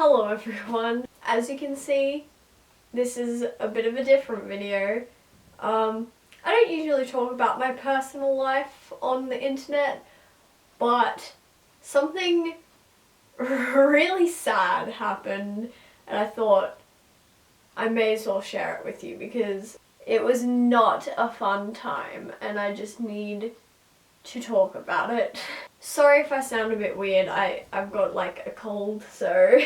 Hello everyone. As you can see, this is a bit of a different video. I don't usually talk about my personal life on the internet, but something really sad happened and I thought I may as well share it with you because it was not a fun time and I just need to talk about it. Sorry if I sound a bit weird, I've got like a cold, so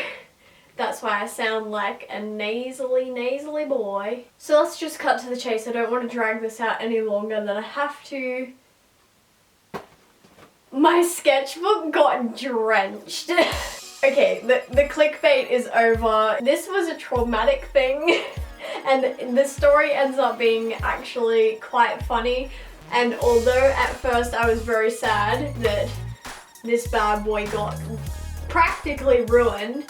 that's why I sound like a nasally boy. So let's just cut to the chase. I don't want to drag this out any longer than I have to. My sketchbook got drenched. Okay, the clickbait is over. This was a traumatic thing and the story ends up being actually quite funny. And although at first I was very sad that this bad boy got practically ruined,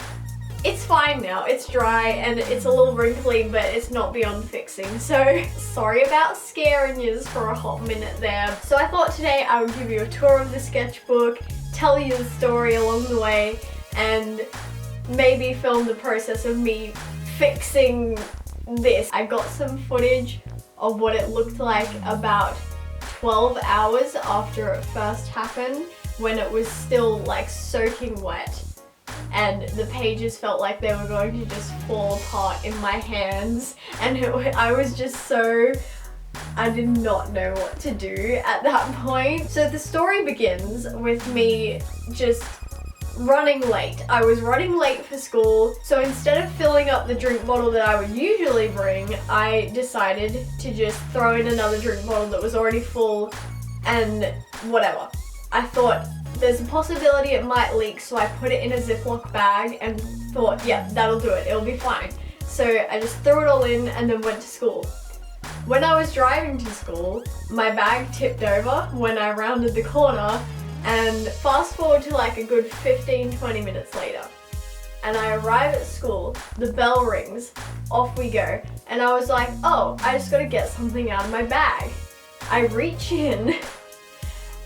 it's fine now. It's dry and it's a little wrinkly, but it's not beyond fixing. So sorry about scaring you for a hot minute there. So I thought today I would give you a tour of the sketchbook, tell you the story along the way, and maybe film the process of me fixing this. I got some footage of what it looked like about 12 hours after it first happened, when it was still like soaking wet and the pages felt like they were going to just fall apart in my hands, and I was just so, I did not know what to do at that point. So the story begins with me just running late. I was running late for school, so instead of filling up the drink bottle that I would usually bring, I decided to just throw in another drink bottle that was already full and whatever. I thought there's a possibility it might leak, so I put it in a Ziploc bag and thought, yeah, that'll do it, it'll be fine. So I just threw it all in and then went to school. When I was driving to school, my bag tipped over when I rounded the corner, and fast forward to like a good 15-20 minutes later, and I arrive at school, the bell rings, off we go, and I was like, oh, I just gotta get something out of my bag. I reach in,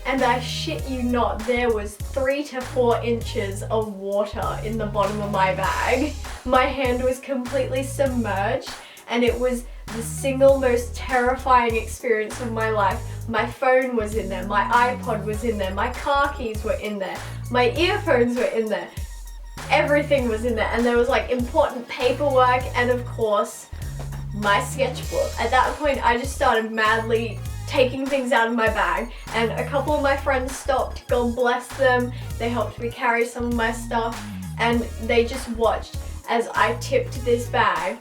and I shit you not, there was 3 to 4 inches of water in the bottom of my bag. My hand was completely submerged, and it was the single most terrifying experience of my life. My phone was in there, my iPod was in there, my car keys were in there, my earphones were in there, everything was in there, and there was like important paperwork and of course my sketchbook. At that point I just started madly taking things out of my bag, and a couple of my friends stopped, God bless them, they helped me carry some of my stuff, and they just watched as I tipped this bag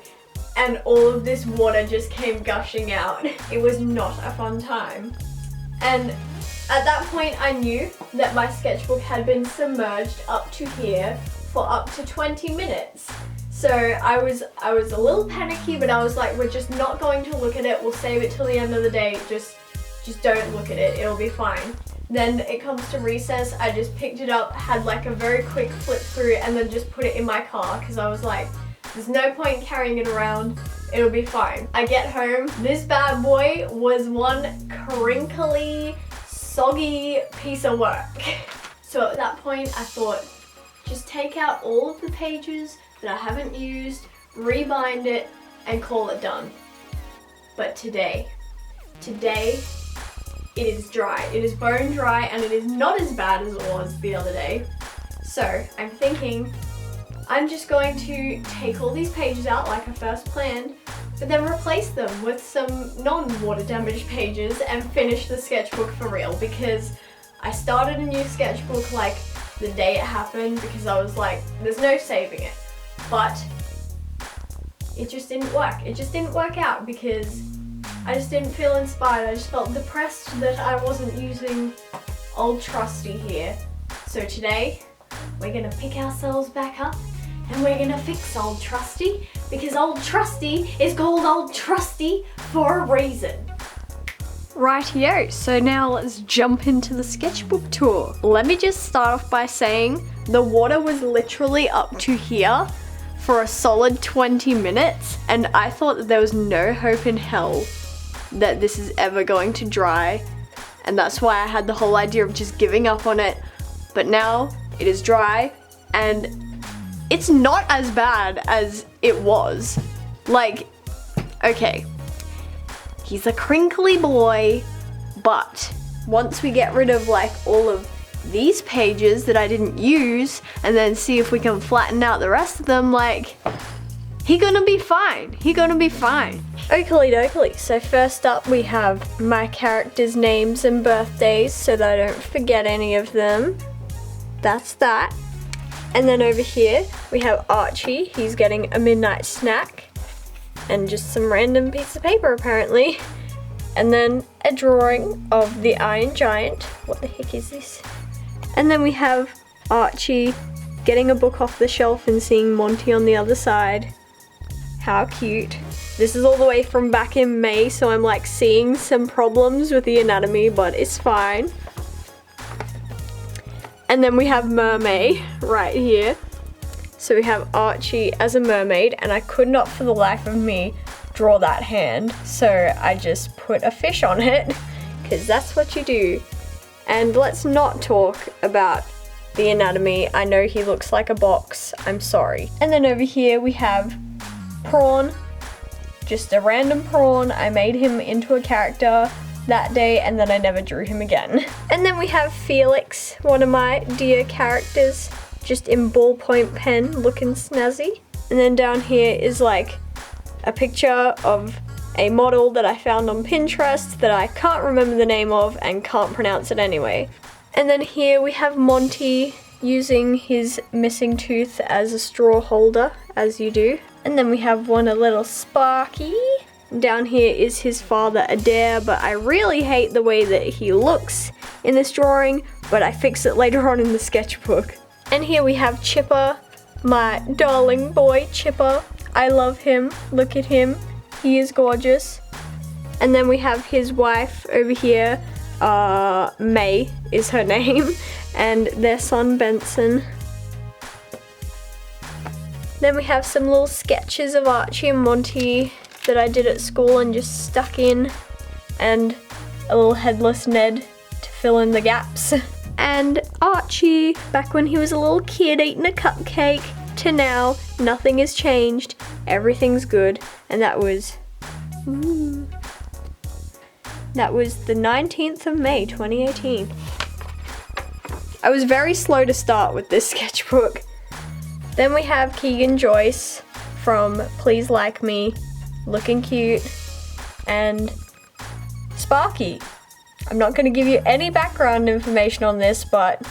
and all of this water just came gushing out. It was not a fun time. And at that point I knew that my sketchbook had been submerged up to here for up to 20 minutes. So I was a little panicky, but I was like, we're just not going to look at it, we'll save it till the end of the day, just don't look at it, it'll be fine. Then it comes to recess, I just picked it up, had like a very quick flip through, and then just put it in my car because I was like, there's no point carrying it around, it'll be fine. I get home, this bad boy was one crinkly, soggy piece of work. So at that point I thought, just take out all of the pages that I haven't used, rebind it, and call it done. But today, it is dry. It is bone dry and it is not as bad as it was the other day. So I'm thinking, I'm just going to take all these pages out like I first planned, but then replace them with some non-water damaged pages and finish the sketchbook for real, because I started a new sketchbook like the day it happened because I was like, there's no saving it. But it just didn't work. It just didn't work out because I just didn't feel inspired. I just felt depressed that I wasn't using old Trusty here. So today, we're gonna pick ourselves back up and we're gonna fix old Trusty, because old Trusty is called old Trusty for a reason. Rightio, so now let's jump into the sketchbook tour. Let me just start off by saying the water was literally up to here for a solid 20 minutes, and I thought that there was no hope in hell that this is ever going to dry, and that's why I had the whole idea of just giving up on it. But now it is dry and it's not as bad as it was. Like, okay, he's a crinkly boy, but once we get rid of like all of these pages that I didn't use and then see if we can flatten out the rest of them, like, he gonna be fine. He gonna be fine. Oakley dokley. So first up we have my characters' names and birthdays so that I don't forget any of them. That's that. And then over here we have Archie. He's getting a midnight snack and just some random piece of paper apparently. And then a drawing of the Iron Giant. What the heck is this? And then we have Archie getting a book off the shelf and seeing Monty on the other side. How cute. This is all the way from back in May, so I'm like seeing some problems with the anatomy, but it's fine. And then we have Mermaid right here. So we have Archie as a mermaid, and I could not for the life of me draw that hand, so I just put a fish on it, because that's what you do. And let's not talk about the anatomy. I know he looks like a box, I'm sorry. And then over here we have Prawn, just a random prawn. I made him into a character that day and then I never drew him again. And then we have Felix, one of my dear characters, just in ballpoint pen looking snazzy. And then down here is like a picture of a model that I found on Pinterest that I can't remember the name of and can't pronounce it anyway. And then here we have Monty using his missing tooth as a straw holder, as you do. And then we have a little Sparky. Down here is his father Adair, but I really hate the way that he looks in this drawing, but I fix it later on in the sketchbook. And here we have Chipper, my darling boy Chipper. I love him, look at him, he is gorgeous. And then we have his wife over here, May is her name, and their son Benson. Then we have some little sketches of Archie and Monty that I did at school and just stuck in, and a little headless Ned to fill in the gaps. And Archie, back when he was a little kid eating a cupcake, to now, nothing has changed, everything's good, and that was the 19th of May 2018. I was very slow to start with this sketchbook. Then we have Keegan Joyce from Please Like Me, looking cute, and Sparky. I'm not going to give you any background information on this, but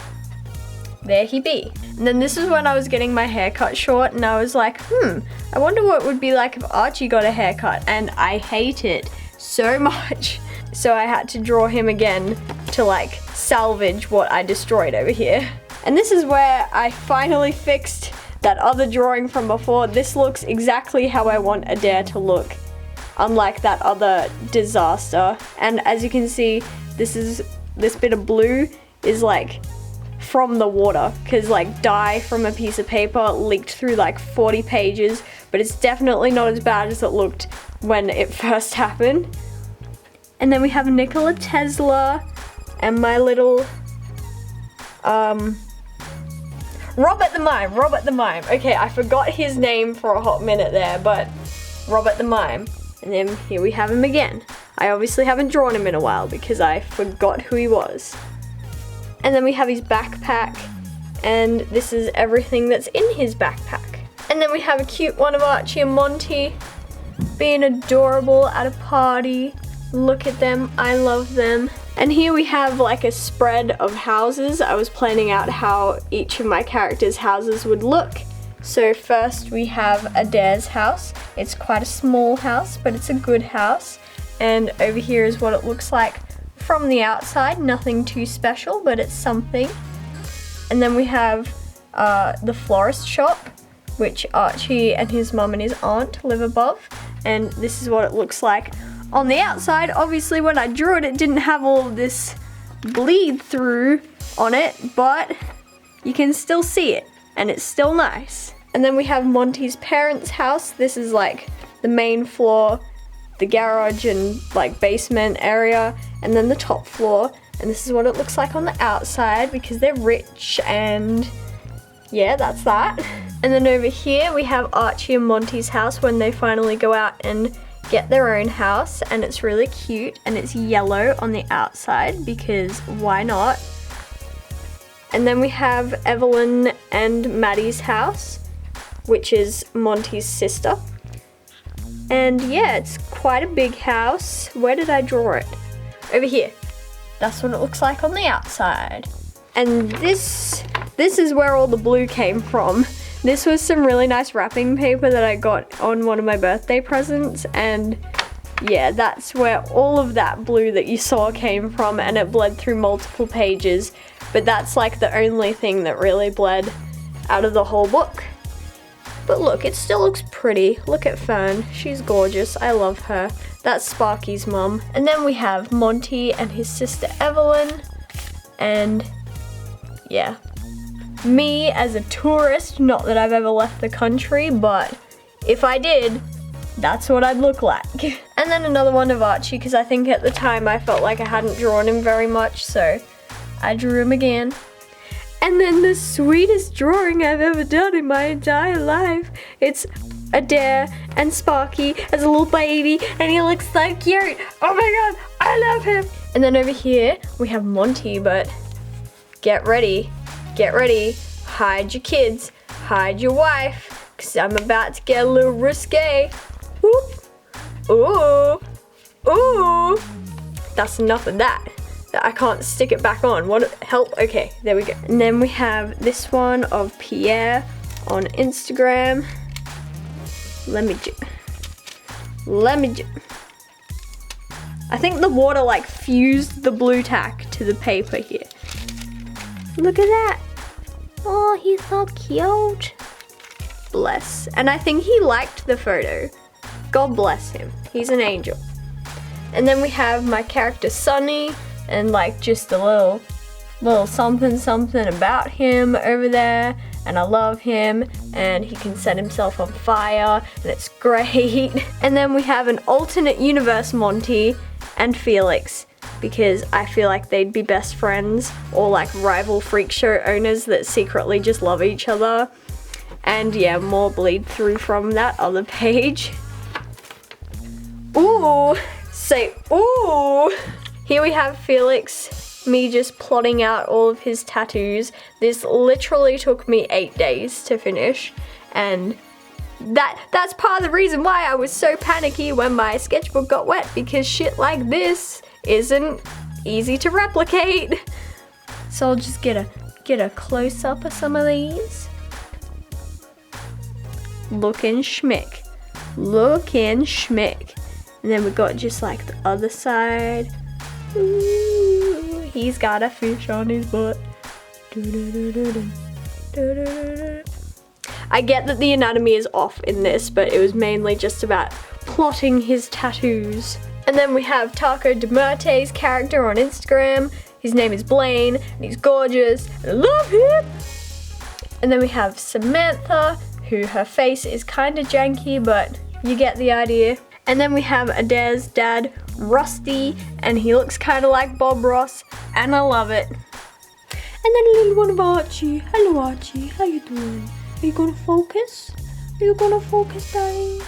there he be. And then this is when I was getting my hair cut short, and I was like, I wonder what it would be like if Archie got a haircut, and I hate it so much. So I had to draw him again to like salvage what I destroyed over here. And this is where I finally fixed that other drawing from before. This looks exactly how I want Adair to look, unlike that other disaster. And as you can see, this bit of blue is like from the water, because like dye from a piece of paper leaked through like 40 pages, but it's definitely not as bad as it looked when it first happened. And then we have Nikola Tesla and my little Robert the Mime. Okay, I forgot his name for a hot minute there, but Robert the Mime. And then here we have him again. I obviously haven't drawn him in a while because I forgot who he was. And then we have his backpack, and this is everything that's in his backpack. And then we have a cute one of Archie and Monty being adorable at a party. Look at them, I love them. And here we have like a spread of houses. I was planning out how each of my characters' houses would look. So first we have Adair's house. It's quite a small house, but it's a good house. And over here is what it looks like from the outside. Nothing too special, but it's something. And then we have the florist shop, which Archie and his mum and his aunt live above. And this is what it looks like on the outside. Obviously when I drew it, it didn't have all of this bleed through on it, but you can still see it and it's still nice. And then we have Monty's parents' house. This is like the main floor, the garage and like basement area, and then the top floor. And this is what it looks like on the outside because they're rich and yeah, that's that. And then over here we have Archie and Monty's house when they finally go out and get their own house, and it's really cute and it's yellow on the outside because why not? And then we have Evelyn and Maddie's house, which is Monty's sister. And yeah, it's quite a big house. Where did I draw it? Over here. That's what it looks like on the outside. And this is where all the blue came from. This was some really nice wrapping paper that I got on one of my birthday presents, and yeah, that's where all of that blue that you saw came from, and it bled through multiple pages, but that's like the only thing that really bled out of the whole book. But look, it still looks pretty. Look at Fern, she's gorgeous, I love her. That's Sparky's mum. And then we have Monty and his sister Evelyn, and yeah. Me as a tourist, not that I've ever left the country, but if I did, that's what I'd look like. And then another one of Archie, because I think at the time I felt like I hadn't drawn him very much, so I drew him again. And then the sweetest drawing I've ever done in my entire life. It's Adair and Sparky as a little baby, and he looks so cute. Oh my god, I love him. And then over here, we have Monty, but get ready. Get ready, hide your kids, hide your wife, cause I'm about to get a little risque. Ooh, ooh, ooh. That's enough of that. I can't stick it back on. What, help, okay, there we go. And then we have this one of Pierre on Instagram. I think the water like fused the blue tack to the paper here. Look at that. Oh, he's so cute. Bless. And I think he liked the photo. God bless him. He's an angel. And then we have my character Sunny, and like just a little something about him over there. And I love him, and he can set himself on fire, and it's great. And then we have an alternate universe Monty and Felix, because I feel like they'd be best friends, or like rival freak show owners that secretly just love each other. And yeah, more bleed through from that other page. Ooh, say ooh. Here we have Felix, me just plotting out all of his tattoos. This literally took me 8 days to finish, and that's part of the reason why I was so panicky when my sketchbook got wet, because shit like this isn't easy to replicate. So I'll just get a close-up of some of these. Looking schmick. Looking schmick. And then we got just like the other side. Ooh, he's got a fish on his butt. I get that the anatomy is off in this, but it was mainly just about plotting his tattoos. And then we have Taco DeMurte's character on Instagram. His name is Blaine, and he's gorgeous, and I love him. And then we have Samantha, who her face is kind of janky, but you get the idea. And then we have Adair's dad, Rusty, and he looks kind of like Bob Ross, and I love it. And then a little one of Archie. Hello Archie, how you doing? Are you gonna focus? Are you gonna focus, darling?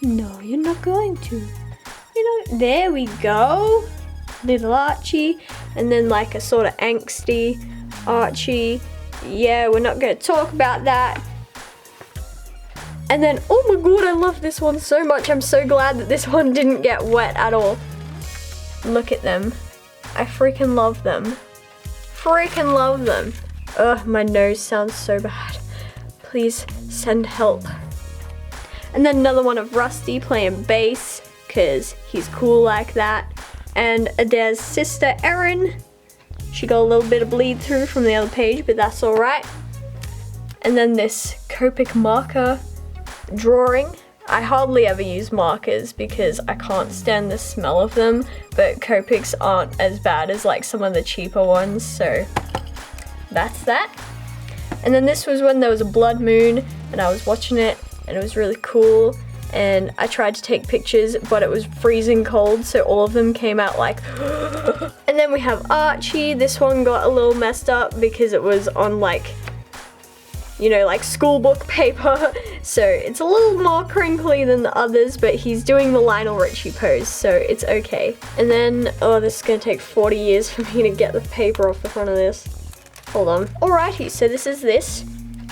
No, you're not going to. You know, there we go. Little Archie, and then like a sort of angsty Archie. Yeah, we're not gonna talk about that. And then, oh my god, I love this one so much. I'm so glad that this one didn't get wet at all. Look at them. I freaking love them. Freaking love them. Ugh, my nose sounds so bad. Please send help. And then another one of Rusty playing bass, because he's cool like that. And Adair's sister, Erin. She got a little bit of bleed through from the other page, but that's alright. And then this Copic marker drawing. I hardly ever use markers because I can't stand the smell of them, but Copics aren't as bad as like some of the cheaper ones, so that's that. And then this was when there was a blood moon and I was watching it, and it was really cool, and I tried to take pictures, but it was freezing cold, so all of them came out like And then we have Archie. This one got a little messed up because it was on like you know, like school book paper. So it's a little more crinkly than the others, but he's doing the Lionel Richie pose, so it's okay. And then, oh, this is gonna take 40 years for me to get the paper off the front of this. Hold on. Alrighty, so this is this.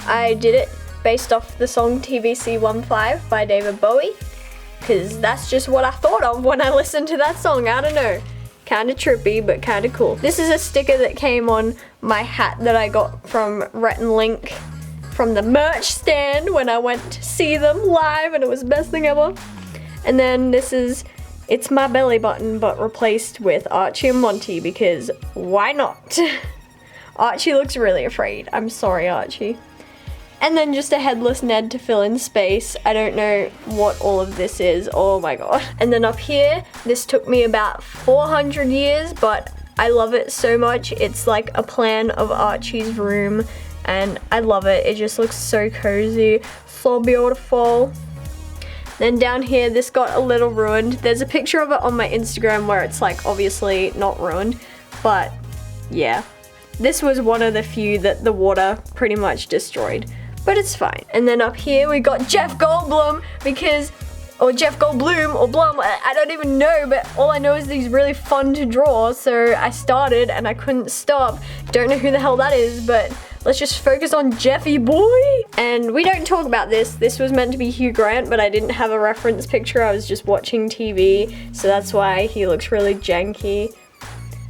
I did it based off the song TBC15 by David Bowie, because that's just what I thought of when I listened to that song. I don't know. Kinda trippy, but kinda cool. This is a sticker that came on my hat that I got from Rhett and Link from the merch stand when I went to see them live, and it was the best thing ever. And then this is, it's my belly button, but replaced with Archie and Monty, because why not? Archie looks really afraid. I'm sorry, Archie. And then just a headless Ned to fill in space. I don't know what all of this is. Oh my god. And then up here, this took me about 400 years, but I love it so much. It's like a plan of Archie's room, and I love it. It just looks so cozy, so beautiful. Then down here, this got a little ruined. There's a picture of it on my Instagram where it's like obviously not ruined, but yeah. This was one of the few that the water pretty much destroyed. But it's fine. And then up here we got Jeff Goldblum, because, or Jeff Goldblum, or Blum, I don't even know, but all I know is that he's really fun to draw, so I started and I couldn't stop. Don't know who the hell that is, but let's just focus on Jeffy boy. And we don't talk about this. This was meant to be Hugh Grant, but I didn't have a reference picture. I was just watching TV, so that's why he looks really janky.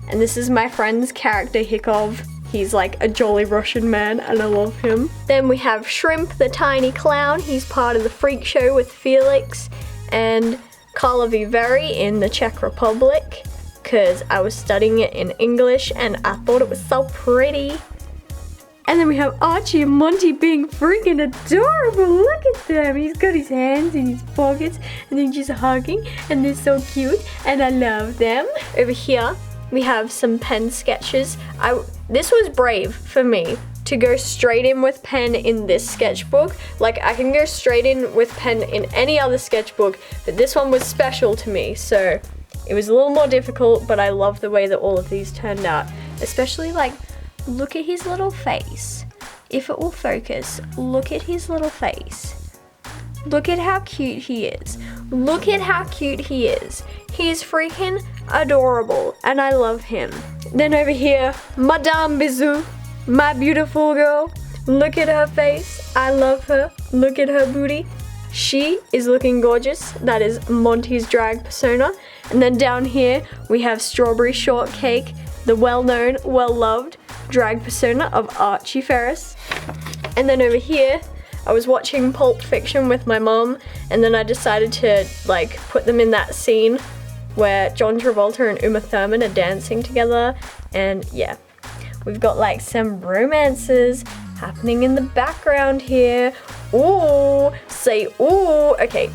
And this is my friend's character, Hikov. He's like a jolly Russian man, and I love him. Then we have Shrimp, the tiny clown. He's part of the freak show with Felix and Karlovy Vary in the Czech Republic, because I was studying it in English and I thought it was so pretty. And then we have Archie and Monty being freaking adorable. Look at them. He's got his hands in his pockets and they're just hugging, and they're so cute and I love them. Over here, we have some pen sketches. This was brave for me to go straight in with pen in this sketchbook. Like, I can go straight in with pen in any other sketchbook, but this one was special to me, so it was a little more difficult, but I love the way that all of these turned out. Especially, like, look at his little face. If it will focus, look at his little face. Look at how cute he is. Look at how cute he is. He is freaking adorable, and I love him. Then over here, Madame Bisou, my beautiful girl. Look at her face. I love her. Look at her booty. She is looking gorgeous. That is Monty's drag persona. And then down here, we have Strawberry Shortcake, the well-known, well-loved drag persona of Archie Ferris. And then over here, I was watching Pulp Fiction with my mom, and then I decided to like put them in that scene where John Travolta and Uma Thurman are dancing together, and yeah, we've got like some romances happening in the background here. Ooh, say ooh. Okay,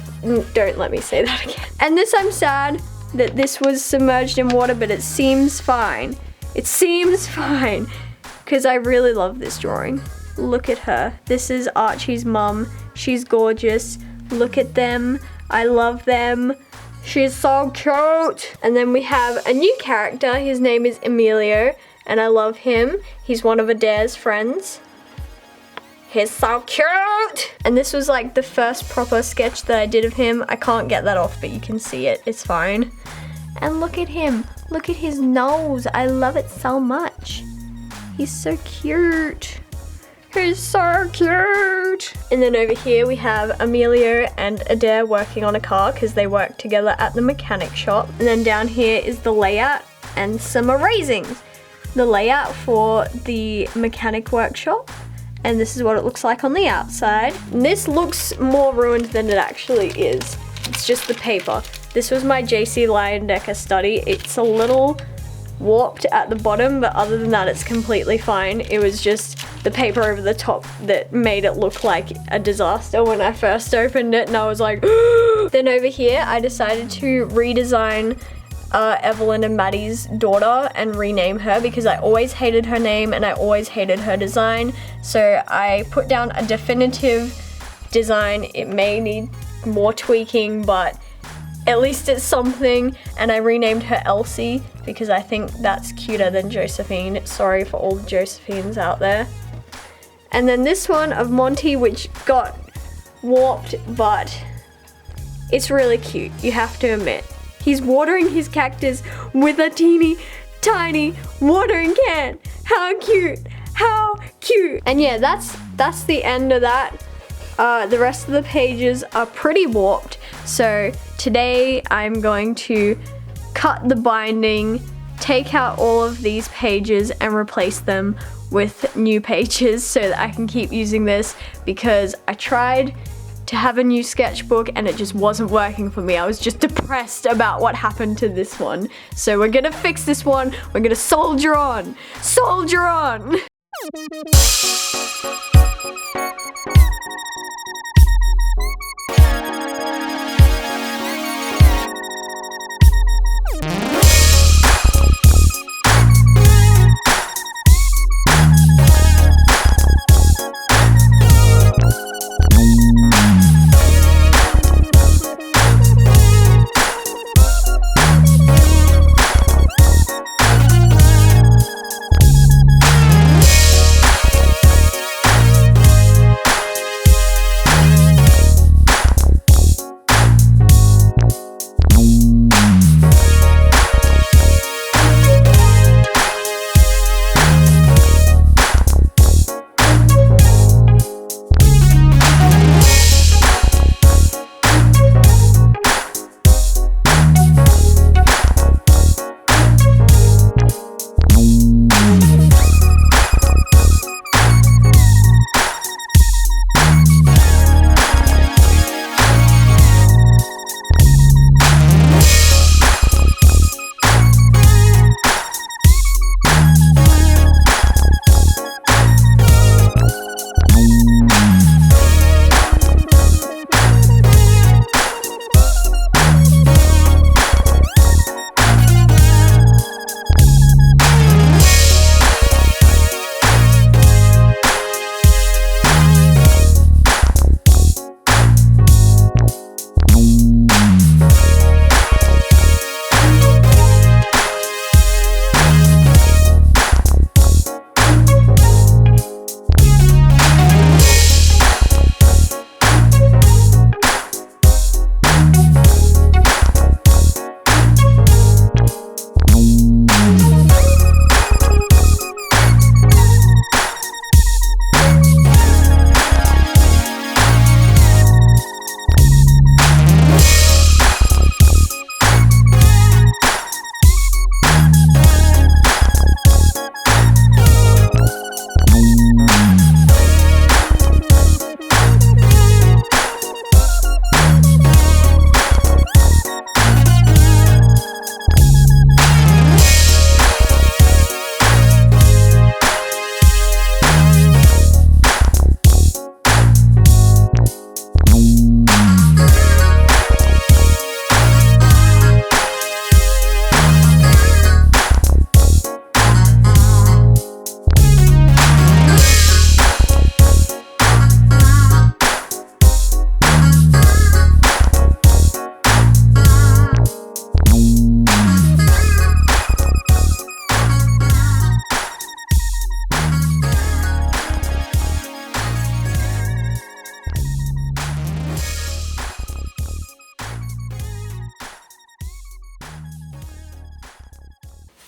don't let me say that again. And this, I'm sad that this was submerged in water, but it seems fine. It seems fine, because I really love this drawing. Look at her. This is Archie's mum. She's gorgeous. Look at them. I love them. She's so cute. And then we have a new character. His name is Emilio, and I love him. He's one of Adair's friends. He's so cute. And this was like the first proper sketch that I did of him. I can't get that off, but you can see it. It's fine. And look at him. Look at his nose. I love it so much. He's so cute. He's so cute. And then over here we have Emilio and Adair working on a car because they work together at the mechanic shop. And then down here is the layout and some erasings. The layout for the mechanic workshop. And this is what it looks like on the outside. And this looks more ruined than it actually is. It's just the paper. This was my JC Leyendecker study. It's a little warped at the bottom, but other than that, it's completely fine. It was just the paper over the top that made it look like a disaster when I first opened it, and I was like, Then over here, I decided to redesign Evelyn and Maddie's daughter and rename her because I always hated her name and I always hated her design. So I put down a definitive design. It may need more tweaking, but at least it's something, and I renamed her Elsie because I think that's cuter than Josephine. Sorry for all the Josephines out there. And then this one of Monty, which got warped, but it's really cute, you have to admit. He's watering his cactus with a teeny tiny watering can. How cute, how cute. And yeah, that's the end of that. The rest of the pages are pretty warped, so today I'm going to cut the binding, take out all of these pages and replace them with new pages so that I can keep using this, because I tried to have a new sketchbook and it just wasn't working for me. I was just depressed about what happened to this one. So we're gonna fix this one, we're gonna soldier on, soldier on.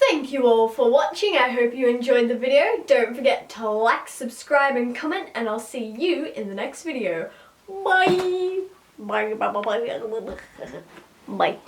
Thank you all for watching. I hope you enjoyed the video. Don't forget to like, subscribe and comment, and I'll see you in the next video. Bye! Bye, bye, bye, bye. Bye.